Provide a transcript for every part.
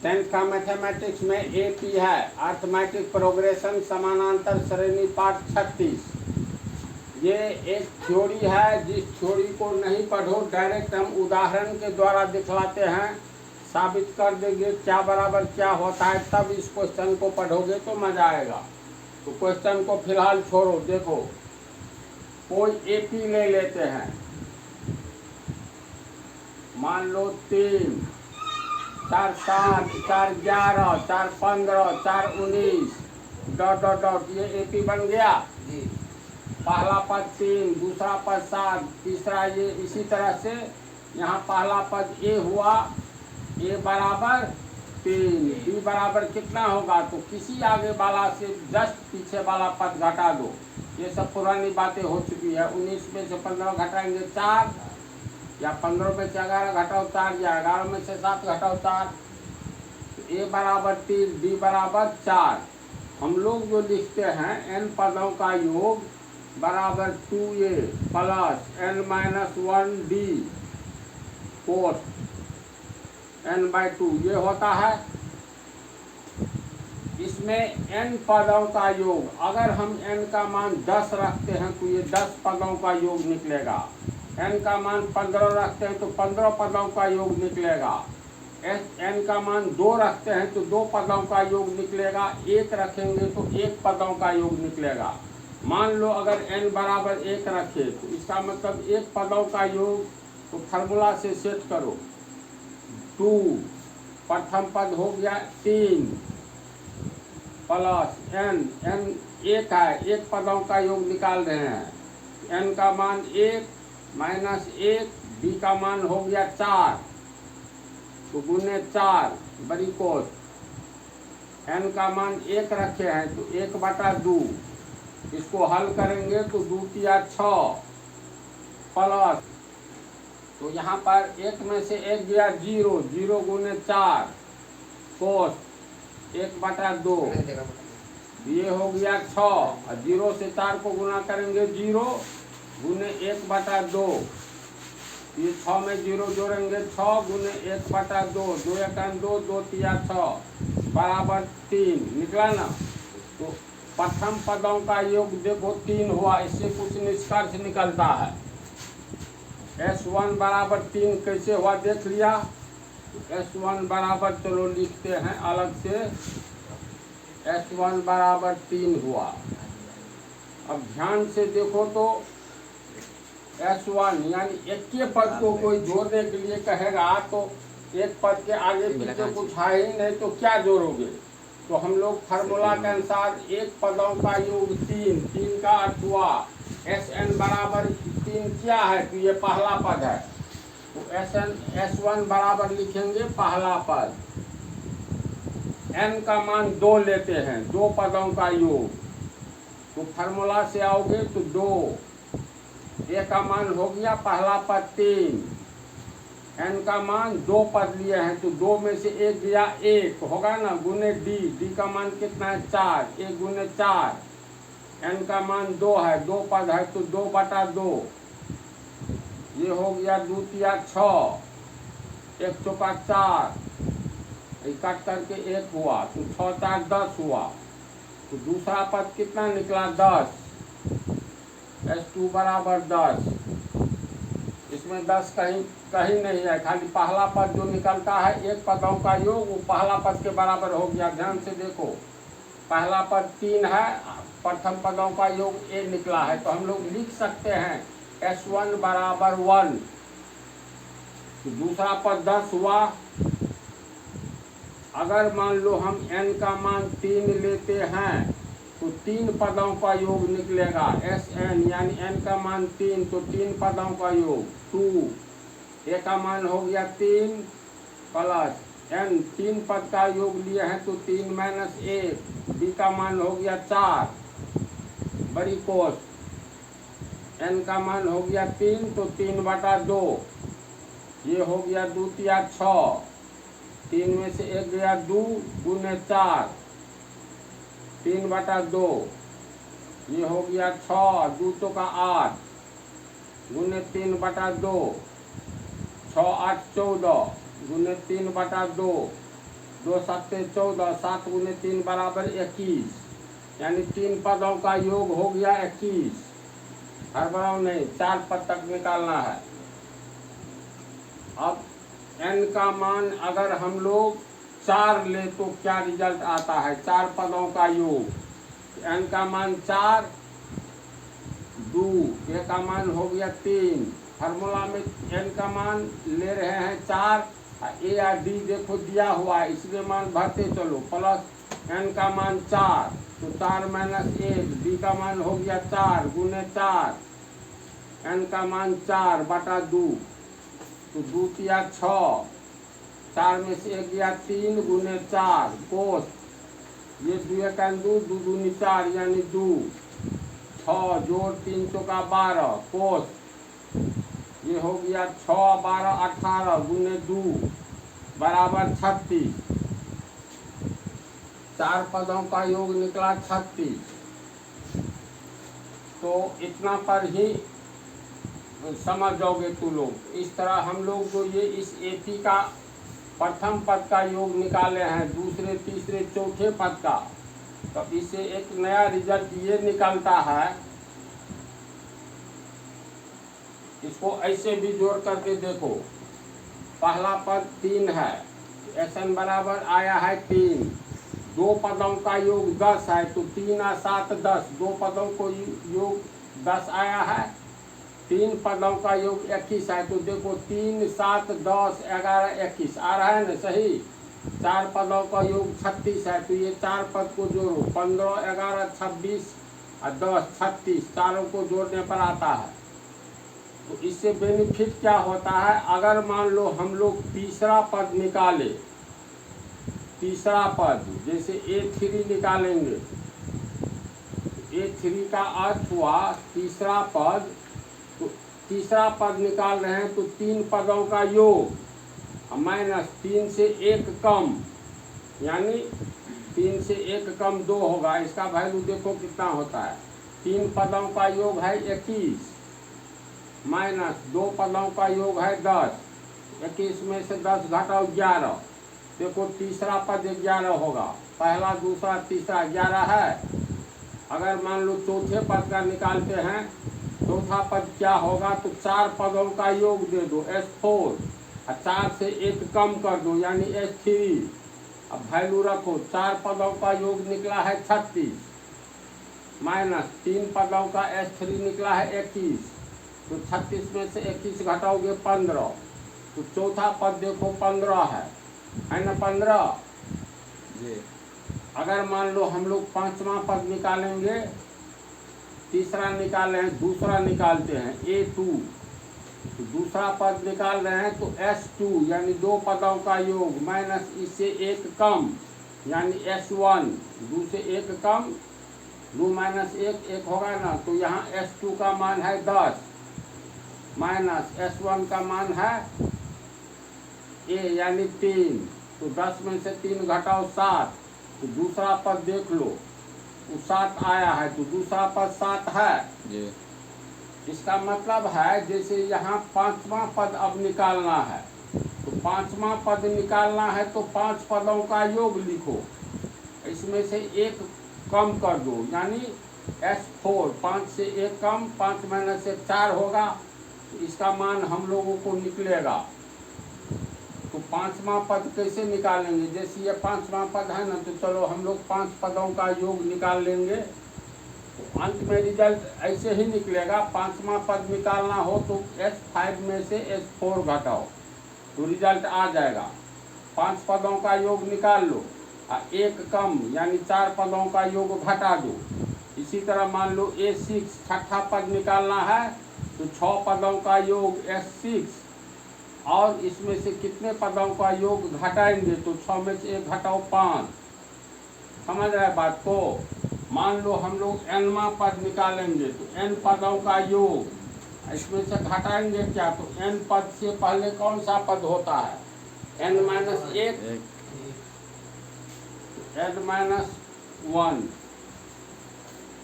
10th का mathematics में AP है, अर्थमेटिक प्रोग्रेशन समानांतर श्रेणी पाठ 36। ये एक थ्योरी है, जिस थ्योरी को नहीं पढ़ो डायरेक्ट हम उदाहरण के द्वारा दिखलाते हैं, साबित कर देंगे क्या बराबर क्या होता है, तब इस क्वेश्चन को पढ़ोगे तो मजा आएगा। तो क्वेश्चन को फिलहाल छोड़ो, देखो कोई एपी ले लेते हैं, मान लो 3, 4 7, 4 11, 4 15, 4 19 डॉट डॉट डॉट, ये एपी बन गया। पहला पद 3, दूसरा पद 7, तीसरा ये, इसी तरह से यहाँ पहला पद ए हुआ, ए बराबर 3, बी बराबर कितना होगा, तो किसी आगे वाला से जस्ट पीछे वाला पद घटा दो। ये सब पुरानी बातें हो चुकी है। 19 में से 15 घटाएंगे 4, या 15 में से 11 घटाओ 4, या 11 में से 7 घटाओ 4। ए बराबर 3, बी बराबर 4। हम लोग जो लिखते हैं n पदों का योग बराबर 2a प्लस n-1d कोस n/2, ये होता है। इसमें n पदों का योग, अगर हम n का मान 10 रखते हैं तो ये 10 पदों का योग निकलेगा। n का मान 15 रखते हैं तो 15 पदों का योग निकलेगा। n का मान 2 रखते हैं तो 2 पदों का योग निकलेगा। 1 रखेंगे तो 1 पदों का योग निकलेगा। मान लो अगर n बराबर 1 रखे तो इसका मतलब 1 पदों का योग, तो फार्मूला से सेट करो। 2 प्रथम पद हो गया 3 प्लस n 1 है, 1 पदों का योग निकाल रहे हैं। n का मान 1 माइनस 1, b का मान हो गया 4, तो गुने 4 बड़ी कोस। n का मान 1 रखे हैं तो 1/2, इसको हल करेंगे तो 2 तिया 6 प्लस, तो यहाँ पर 1 में से 1 गया 0, 0 गुने 4 कोस 1/2, ये हो गया 6, और 0 से 4 को गुना करेंगे 0 गुने 1/2, ये 6 में 0 जोड़ेंगे 6 गुने 1/2, 2 1 2, 2 तिया 6 बराबर 3, निकला ना। तो प्रथम पदों का योग देखो 3 हुआ, इससे कुछ निष्कर्ष निकलता है। S1 बराबर 3 कैसे हुआ देख लिया। S1 बराबर, चलो लिखते हैं अलग से, S1 बराबर 3 हुआ। अब ध्यान से देखो तो S1 यानी एक के पद को कोई जोड़ने के लिए कहेगा तो एक पद के आगे पीछे कुछ है ही नहीं, तो क्या जोड़ोगे। तो हम लोग फार्मूला के अनुसार एक पदों का योग 3, 3 का अर्थ हुआ Sn बराबर 3 क्या है, तो ये पहला पद है, तो S1 बराबर लिखेंगे पहला पद। n का मान 2 लेते हैं, 2 पदों का योग, तो फार्मूला से आओगे तो 2, a का मान हो गया पहला पद 3, n का मान 2 पद लिए हैं तो 2 में से 1 गया 1 होगा ना, गुने d का मान कितना है 4, 1 गुने 4, n का मान 2 है, 2 पद है तो 2/2, ये हो गया 2 तिया 6, 1 चौका 4, कट करके 1 हुआ, तो 6 4 10 हुआ, तो दूसरा पद कितना निकला 10, S2 बराबर 10। इसमें 10 कहीं नहीं है, खाली पहला पद जो निकलता है एक पदों का योग, वो पहला पद के बराबर हो गया। ध्यान से देखो, पहला पद 3 है, प्रथम पदों का योग ए निकला है, तो हम लोग लिख सकते हैं S1 बराबर 1, तो दूसरा पद 10 हुआ। अगर मान लो हम n का मान 3 लेते हैं तो 3 पदों का योग निकलेगा Sn, यानी n का मान 3 तो 3 पदों का योग 2, a का मान हो गया 3 प्लस n, 3 पद का योग लिए हैं तो 3 माइनस 1, b का मान हो गया 4 बड़ी कोस, n का मान हो गया 3 तो 3/2, ये हो गया 2 तिया 6, 3 में से 1 गया 2 गुने 4, 3/2, ये हो गया 6, 2 तो का 8 गुने 3/2, 6 8 14 गुने 3/2, 2 सत्ते 14, 7 गुने 3 बराबर 21, यानी 3 पदों का योग हो गया 21। हड़बड़ाओ नहीं, 4 पद तक निकालना है। अब n का मान अगर हम लोग 4 ले तो क्या रिजल्ट आता है? 4 पदों का योग, n का मान 4, 2, a का मान हो गया 3। फार्मूला में n का मान ले रहे हैं 4, a या d देखो दिया हुआ है, इसलिए मान भरते चलो। प्लस n का मान 4, तो 4 माइनस 1, d का मान हो गया 4 गुने 4, n का मान 4 बटा 2, तो 2 तिया 6, 4 में से 1 गया 3 गुने 4 कोस, ये 2 का 2, 2 दूनी 4 यानी 2, 6 जोड़ 3 चौका 12 कोस, ये हो गया 6 12 18 गुने 2 बराबर 36। 4 पदों का योग निकला 36। तो इतना पर ही समझ जाओगे तू लोग। इस तरह हम लोग जो ये इस एपी का प्रथम पद का योग निकाले हैं, दूसरे तीसरे चौथे पद का, तो इससे एक नया रिजल्ट ये निकलता है। इसको ऐसे भी जोड़ करके देखो, पहला पद 3 है, SN बराबर आया है 3, 2 पदों का योग 10 है, तो 3 और 7 10, 2 पदों को योग 10 आया है, 3 पदों का योग 21 है, तो देखो 3 7 10 11 21 आ रहा है ना सही। 4 पदों का योग 36 है, तो ये 4 पद को जोड़ो, 15 11 26 और 10 36, चारों को जोड़ने पर आता है। तो इससे बेनिफिट क्या होता है? अगर मान लो हम लोग तीसरा पद निकाले, तीसरा पद जैसे A3 निकालेंगे, A3 का अर्थ हुआ तीसरा पद, तो तीसरा पद निकाल रहे हैं तो 3 पदों का योग माइनस 3 से 1 कम, यानी 3 से 1 कम 2 होगा। इसका वैल्यू देखो कितना होता है, 3 पदों का योग है 21 माइनस 2 पदों का योग है 10, 21 में से 10 घटाओ 11, देखो तीसरा पद 11 होगा, पहला दूसरा तीसरा 11 है। अगर मान लो चौथे पद का निकालते हैं, चौथा पद क्या होगा? तो 4 पदों का योग दे दो S4 और 4 से 1 कम कर दो यानी S3। अब वैल्यू रखो, 4 पदों का योग निकला है 36 माइनस 3 पदों का S3 निकला है 21, तो 36 में से 21 घटाओगे 15, तो चौथा पद देखो 15 है ना 15। अगर मान लो हम लोग 5वां पद निकालेंगे, तीसरा निकाले हैं, दूसरा निकालते हैं A2, तो दूसरा पद निकाल रहे हैं तो S2 यानी 2 पदों का योग माइनस इससे 1 कम यानी S1, 2 से 1 कम, 2 माइनस 1 1 होगा ना, तो यहाँ S2 का मान है 10 माइनस S1 का मान है A यानी 3, तो 10 में से 3 घटाओ 7, तो दूसरा पद देख लो, तो 7 आया है, तो दूसरा पद 7 है। इसका मतलब है जैसे यहाँ 5वां पद अब निकालना है, तो 5वां पद निकालना है तो 5 पदों का योग लिखो, इसमें से 1 कम कर दो यानी S4, 5 से 1 कम, 5 माइनस से 4 होगा, तो इसका मान हम लोगों को निकलेगा। तो 5वां पद कैसे निकालेंगे? जैसे ये 5वां पद है ना, तो चलो हम लोग 5 पदों का योग निकाल लेंगे, तो अंत में रिजल्ट ऐसे ही निकलेगा। 5वां पद निकालना हो तो S5 में से S4 घटाओ, तो रिजल्ट आ जाएगा। 5 पदों का योग निकाल लो और 1 कम यानी 4 पदों का योग घटा दो। इसी तरह मान लो A6 छठा पद निकालना है, तो 6 पदों का योग S6, और इसमें से कितने पदों का योग घटाएंगे? तो 6 में से 1 घटाओ 5। समझ रहे बात को? मान लो हम लोग nवां पद निकालेंगे, तो n पदों का योग, इसमें से घटाएंगे क्या? तो n पद से पहले कौन सा पद होता है? n minus 1, n minus 1।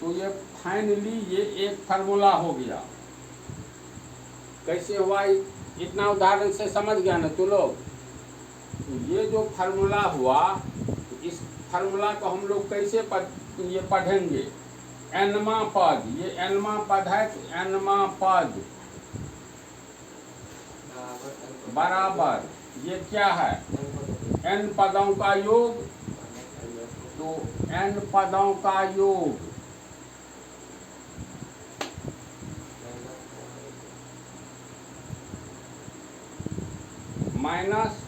तो ये फाइनली ये एक फार्मूला हो गया। कैसे हुआ? इतना उदाहरण से समझ गया ना तू लोग? तो ये जो फार्मूला हुआ, तो इस फार्मूला को हम लोग कैसे ये पढ़ेंगे? एनवा पद, ये एनवा पद है तो एनवा पद बराबर ये क्या है? एन पदों का योग। तो एन पदों का योग माइनस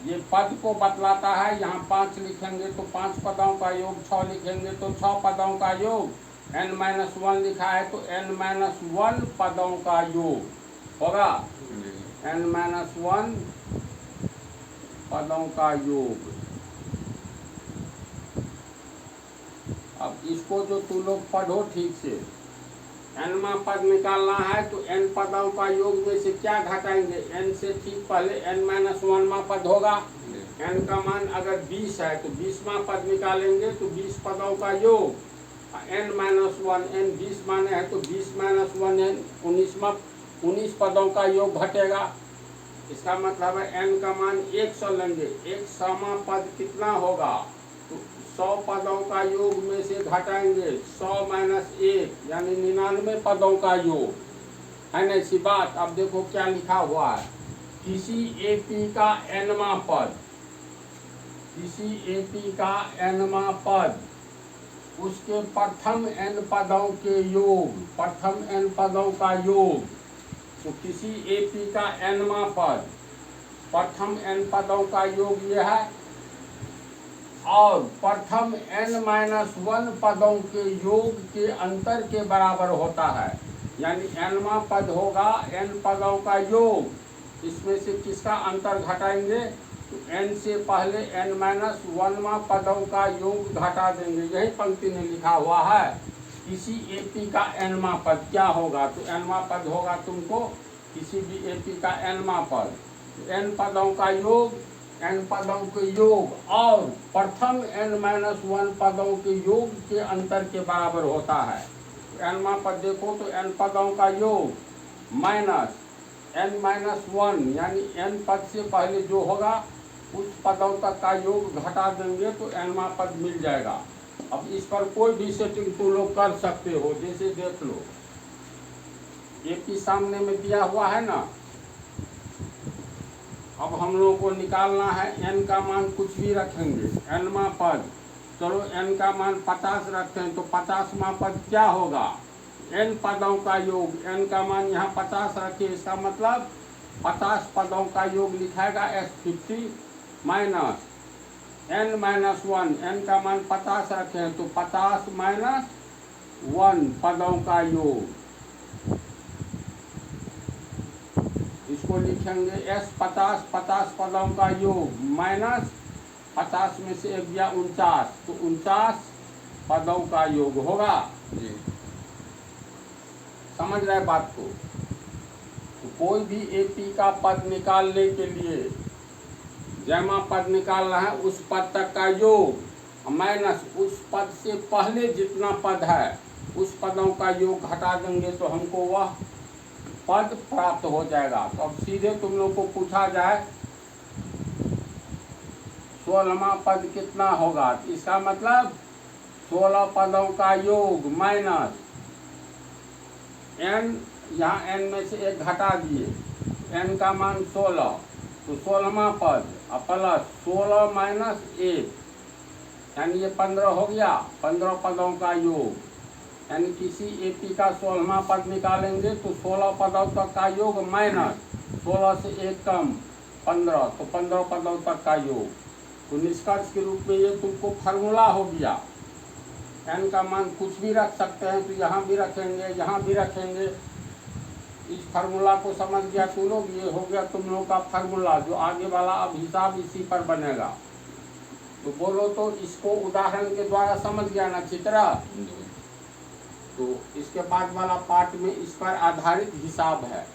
ये पद को बतलाता है, यहाँ 5 लिखेंगे तो 5 पदों का योग, 6 लिखेंगे तो 6 पदों का योग, n-1 लिखा है तो n-1 पदों का योग होगा, n-1 पदों का योग। अब इसको जो तू लोग पढ़ो ठीक से, एनवा पद निकालना है तो एन पदों का योग में से क्या घटाएंगे? एन से ठीक पहले n-1वां पद होगा। एन का मान अगर 20 है तो 20वां पद निकालेंगे तो 20 पदों का योग, n-1, n 20 माने है तो 20-1 n 19 पदों का योग घटेगा। इसका मतलब है n का मान 100 लेंगे, 100वां पद कितना होगा? तो 100 पदों का योग में से घटाएंगे 100-1 यानी 99 पदों का योग, है ना ऐसी बात। अब देखो क्या लिखा हुआ है, किसी एपी का एनवा पद, किसी एपी का एनवा पद उसके प्रथम n पदों के योग, प्रथम n पदों का योग। तो किसी एपी का एनवा पद प्रथम n पदों का योग यह है, और प्रथम n-1 पदों के योग के अंतर के बराबर होता है। यानी nवां पद होगा n पदों का योग, इसमें से किसका अंतर घटाएंगे? तो n से पहले n-1वां पदों का योग घटा देंगे। यही पंक्ति में लिखा हुआ है, किसी एपी का nवां पद क्या होगा? तो nवां पद होगा तुमको किसी भी एपी का nवां पद, n पदों का योग, n पदों के योग और प्रथम n-1 पदों के योग के अंतर के बराबर होता है। nवां पद देखो तो n पदों का योग माइनस n-1 यानी n पद से पहले जो होगा उस पदों तक का योग घटा देंगे तो nवां पद मिल जाएगा। अब इस पर कोई भी सेटिंग तुम लोग कर सकते हो, जैसे देख लो एपी सामने में दिया हुआ है ना। अब हम लोगों को निकालना है n का मान, कुछ भी रखेंगे nवां पद, चलो n का मान 50 रखते हैं तो 50वां पद क्या होगा? n पदों का योग, n का मान यहाँ 50 रखिए, इसका मतलब 50 पदों का योग लिखाएगा S50 माइनस n-1, n का मान 50 रखे हैं तो 50-1 पदों का योग। इसको लिखेंगे S50 50 पदों का योग माइनस 50 में से 1 गया 49, तो 49 पदों का योग होगा। समझ रहे बात को? तो कोई भी एपी का पद निकालने के लिए जमा पद निकालना है, उस पद तक का योग माइनस उस पद से पहले जितना पद है उस पदों का योग घटा देंगे तो हमको वह पद प्राप्त हो जाएगा। तो अब सीधे तुम लोग को पूछा जाए 16वां पद कितना होगा? इसका मतलब 16 पदों का योग माइनस n, यहाँ n में से 1 घटा दिए, n का मान 16, तो 16वां पद प्लस 16 माइनस 1 यानी ये 15 हो गया, 15 पदों का योग। यानी किसी एपी का 16वां पद निकालेंगे तो 16 पदों तक का योग माइनस 16 से 1 कम 15, तो 15 पदों तक का योग। तो निष्कर्ष के रूप में ये तुमको फार्मूला हो गया। n का मान कुछ भी रख सकते हैं, तो यहाँ भी रखेंगे, यहाँ भी रखेंगे। इस फार्मूला को समझ गया तुम लोग, ये हो गया तुम लोग का फार्मूला। जो आगे वाला अब हिसाब इसी पर बनेगा। तो बोलो तो इसको उदाहरण के द्वारा समझ गया ना अच्छी तरह? तो इसके बाद वाला पार्ट में इस पर आधारित हिसाब है।